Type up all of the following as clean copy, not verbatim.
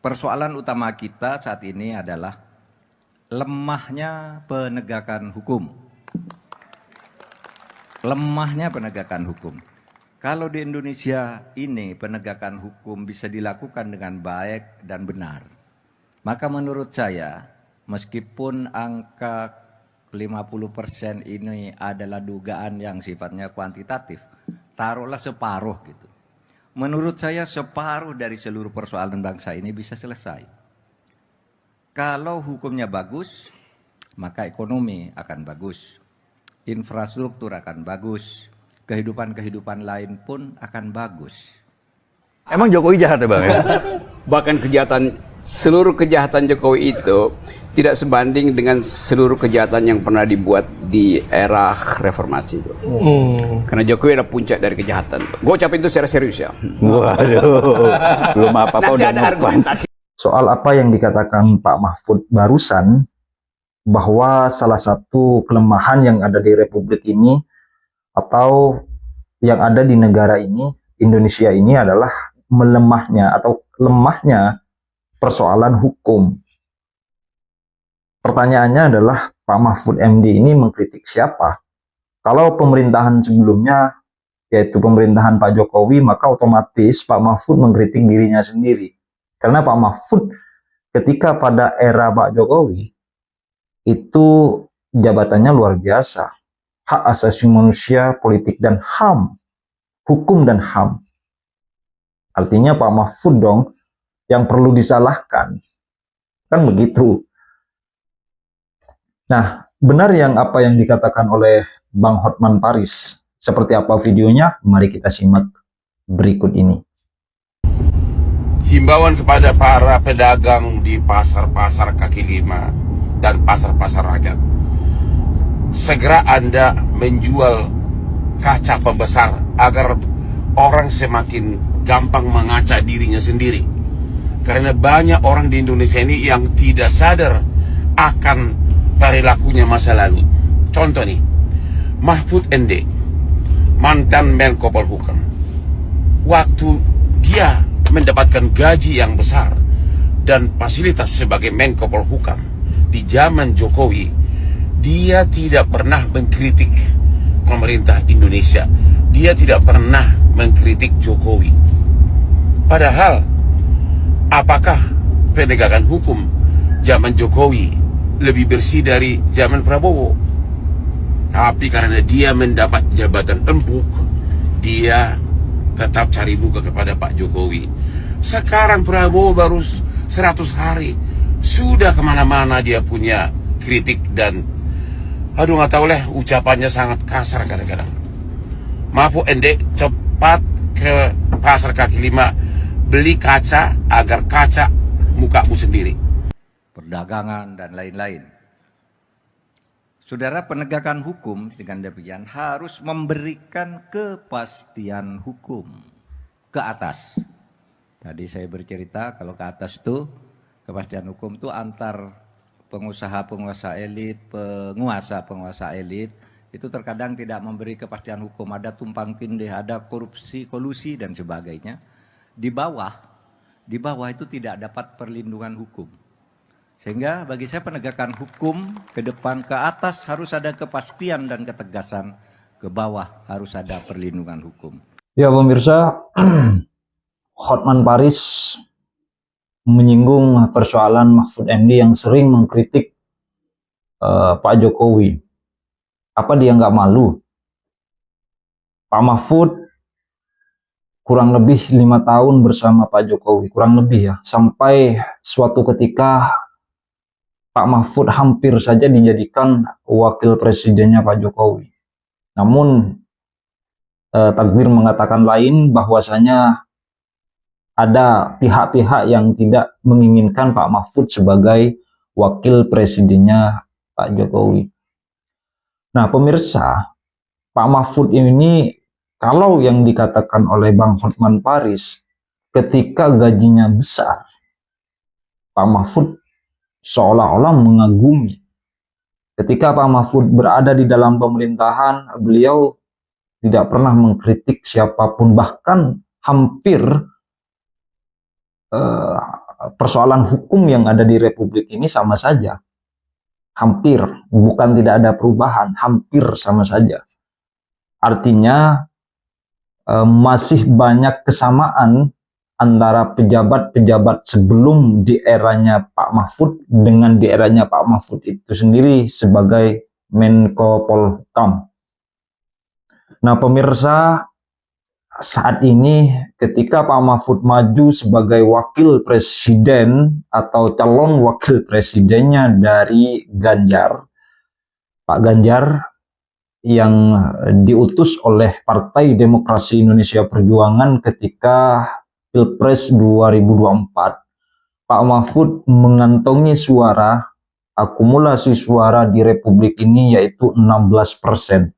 persoalan utama kita saat ini adalah lemahnya penegakan hukum. Lemahnya penegakan hukum. Kalau di Indonesia ini penegakan hukum bisa dilakukan dengan baik dan benar, maka menurut saya meskipun angka 50% ini adalah dugaan yang sifatnya kuantitatif, taruhlah separuh gitu. Menurut saya separuh dari seluruh persoalan bangsa ini bisa selesai. Kalau hukumnya bagus, maka ekonomi akan bagus, infrastruktur akan bagus, kehidupan-kehidupan lain pun akan bagus. Emang Jokowi jahat ya Bang? Bahkan seluruh kejahatan Jokowi itu tidak sebanding dengan seluruh kejahatan yang pernah dibuat di era reformasi itu. Karena Jokowi ada puncak dari kejahatan. Gue ucapin itu secara serius ya. Waduh, belum apa-apa udah ada argumentasi. Soal apa yang dikatakan Pak Mahfud barusan, bahwa salah satu kelemahan yang ada di Republik ini atau yang ada di negara ini, Indonesia ini adalah melemahnya atau lemahnya persoalan hukum. Pertanyaannya adalah Pak Mahfud MD ini mengkritik siapa? Kalau pemerintahan sebelumnya, yaitu pemerintahan Pak Jokowi, maka otomatis Pak Mahfud mengkritik dirinya sendiri. Karena Pak Mahfud ketika pada era Pak Jokowi, itu jabatannya luar biasa. Hak asasi manusia, politik dan HAM. Hukum dan HAM. Artinya Pak Mahfud dong yang perlu disalahkan. Kan begitu. Nah, benar yang apa yang dikatakan oleh Bang Hotman Paris. Seperti apa videonya? Mari kita simak berikut ini. Himbauan kepada para pedagang di pasar-pasar kaki lima dan pasar-pasar rakyat. Segera Anda menjual kaca pembesar agar orang semakin gampang mengaca dirinya sendiri. Karena banyak orang di Indonesia ini yang tidak sadar akan perilakunya masa lalu. Contoh nih, Mahfud MD, mantan Menko Polhukam, waktu dia mendapatkan gaji yang besar dan fasilitas sebagai Menko Polhukam di zaman Jokowi, dia tidak pernah mengkritik pemerintah Indonesia. Dia tidak pernah mengkritik Jokowi. Padahal, apakah penegakan hukum zaman Jokowi lebih bersih dari zaman Prabowo? Tapi karena dia mendapat jabatan empuk, dia tetap cari muka kepada Pak Jokowi. Sekarang Prabowo baru 100 hari, sudah kemana-mana dia punya kritik dan aduh nggak tahu lah, ucapannya sangat kasar kadang-kadang. Mahfud MD cepat ke pasar kaki lima, beli kaca agar kaca mukamu sendiri. Perdagangan dan lain-lain. Saudara, penegakan hukum dengan demikian harus memberikan kepastian hukum ke atas. Tadi saya bercerita kalau ke atas itu kepastian hukum itu antar pengusaha-penguasa elit, penguasa-penguasa elit itu terkadang tidak memberi kepastian hukum, ada tumpang tindih, ada korupsi, kolusi dan sebagainya. Di bawah itu tidak dapat perlindungan hukum. Sehingga bagi saya penegakan hukum ke depan ke atas harus ada kepastian dan ketegasan, ke bawah harus ada perlindungan hukum. Ya pemirsa, Hotman Paris menyinggung persoalan Mahfud MD yang sering mengkritik Pak Jokowi. Apa dia nggak malu? Pak Mahfud kurang lebih 5 tahun bersama Pak Jokowi, kurang lebih ya, sampai suatu ketika Pak Mahfud hampir saja dijadikan wakil presidennya Pak Jokowi. Namun takdir mengatakan lain, bahwasanya ada pihak-pihak yang tidak menginginkan Pak Mahfud sebagai wakil presidennya Pak Jokowi. Nah pemirsa, Pak Mahfud ini kalau yang dikatakan oleh Bang Hotman Paris, ketika gajinya besar, Pak Mahfud seolah-olah mengagumi. Ketika Pak Mahfud berada di dalam pemerintahan, beliau tidak pernah mengkritik siapapun, bahkan hampir persoalan hukum yang ada di Republik ini sama saja. Hampir, bukan tidak ada perubahan, hampir sama saja. Artinya masih banyak kesamaan antara pejabat-pejabat sebelum di eranya Pak Mahfud dengan di eranya Pak Mahfud itu sendiri sebagai Menko Polhukam. Nah pemirsa, saat ini ketika Pak Mahfud maju sebagai wakil presiden atau calon wakil presidennya dari Ganjar, Pak Ganjar yang diutus oleh Partai Demokrasi Indonesia Perjuangan ketika Pilpres 2024, Pak Mahfud mengantongi suara, akumulasi suara di Republik ini yaitu 16%.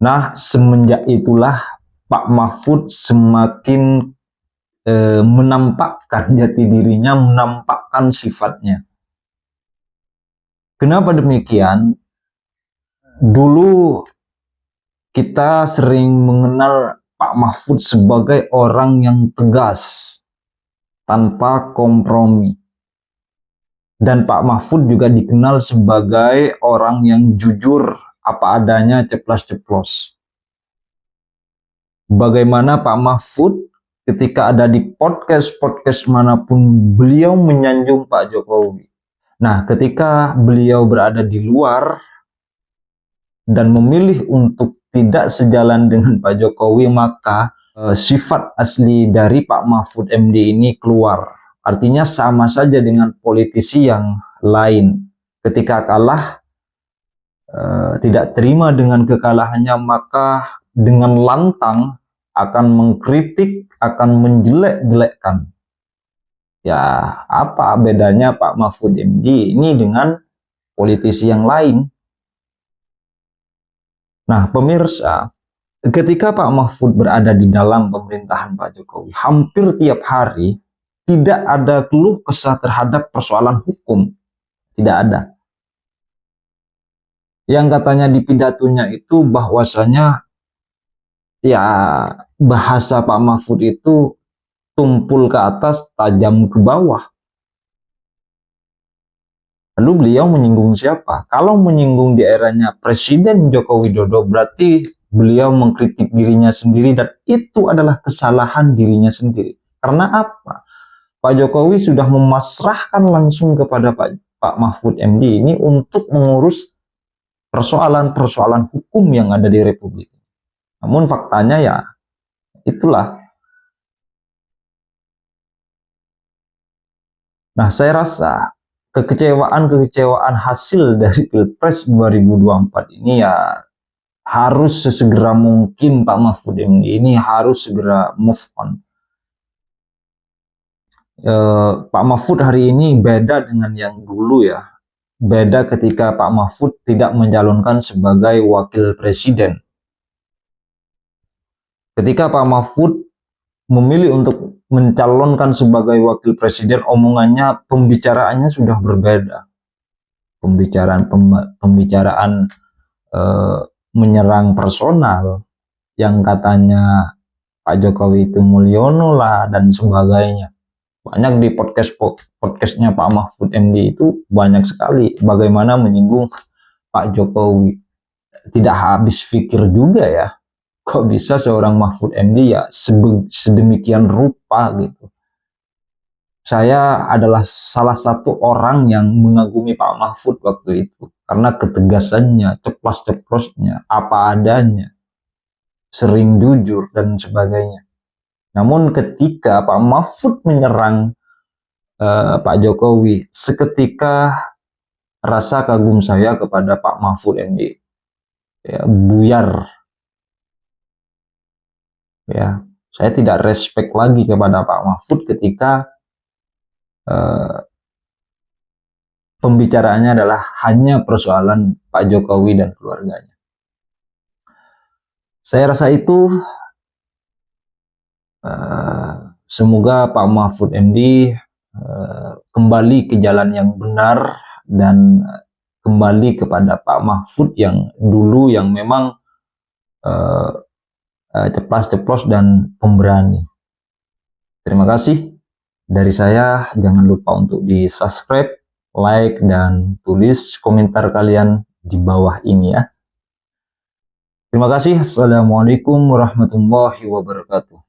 Nah, semenjak itulah Pak Mahfud semakin menampakkan jati dirinya, menampakkan sifatnya. Kenapa demikian? Dulu kita sering mengenal Pak Mahfud sebagai orang yang tegas, tanpa kompromi. Dan Pak Mahfud juga dikenal sebagai orang yang jujur, apa adanya, ceplas-ceplos. Bagaimana Pak Mahfud ketika ada di podcast-podcast manapun beliau menyanjung Pak Jokowi. Nah, ketika beliau berada di luar dan memilih untuk tidak sejalan dengan Pak Jokowi, maka sifat asli dari Pak Mahfud MD ini keluar. Artinya sama saja dengan politisi yang lain. Ketika kalah, tidak terima dengan kekalahannya, maka dengan lantang akan mengkritik, akan menjelek-jelekkan. Ya, apa bedanya Pak Mahfud MD ini dengan politisi yang lain? Nah, pemirsa, ketika Pak Mahfud berada di dalam pemerintahan Pak Jokowi, hampir tiap hari tidak ada keluh kesah terhadap persoalan hukum. Tidak ada. Yang katanya di pidatonya itu bahwasanya ya bahasa Pak Mahfud itu tumpul ke atas, tajam ke bawah. Lalu beliau menyinggung siapa? Kalau menyinggung di eranya Presiden Joko Widodo, berarti beliau mengkritik dirinya sendiri, dan itu adalah kesalahan dirinya sendiri. Karena apa? Pak Jokowi sudah memasrahkan langsung kepada Pak Mahfud MD ini untuk mengurus persoalan-persoalan hukum yang ada di Republik. Namun faktanya ya itulah. Nah, saya rasa kekecewaan hasil dari Pilpres 2024 ini ya harus sesegera mungkin Pak Mahfud MD ini harus segera move on. Pak Mahfud hari ini beda dengan yang dulu ya. Beda ketika Pak Mahfud tidak mencalonkan sebagai wakil presiden. Ketika Pak Mahfud memilih untuk mencalonkan sebagai wakil presiden, omongannya, pembicaraannya sudah berbeda. Pembicaraan menyerang personal, yang katanya Pak Jokowi itu Mulyono lah dan sebagainya. Banyak di podcastnya Pak Mahfud MD itu banyak sekali bagaimana menyinggung Pak Jokowi. Tidak habis pikir juga ya, kok bisa seorang Mahfud MD ya sedemikian rupa gitu. Saya adalah salah satu orang yang mengagumi Pak Mahfud waktu itu karena ketegasannya, ceplas-ceplosnya, apa adanya, sering jujur dan sebagainya. Namun ketika Pak Mahfud menyerang Pak Jokowi, seketika rasa kagum saya kepada Pak Mahfud MD ya, buyar. Ya, saya tidak respect lagi kepada Pak Mahfud ketika pembicaraannya adalah hanya persoalan Pak Jokowi dan keluarganya. Saya rasa itu semoga Pak Mahfud MD kembali ke jalan yang benar dan kembali kepada Pak Mahfud yang dulu, yang memang ceplas-ceplos dan pemberani. Terima kasih. Dari saya, jangan lupa untuk di subscribe, like, dan tulis komentar kalian di bawah ini ya. Terima kasih. Assalamualaikum warahmatullahi wabarakatuh.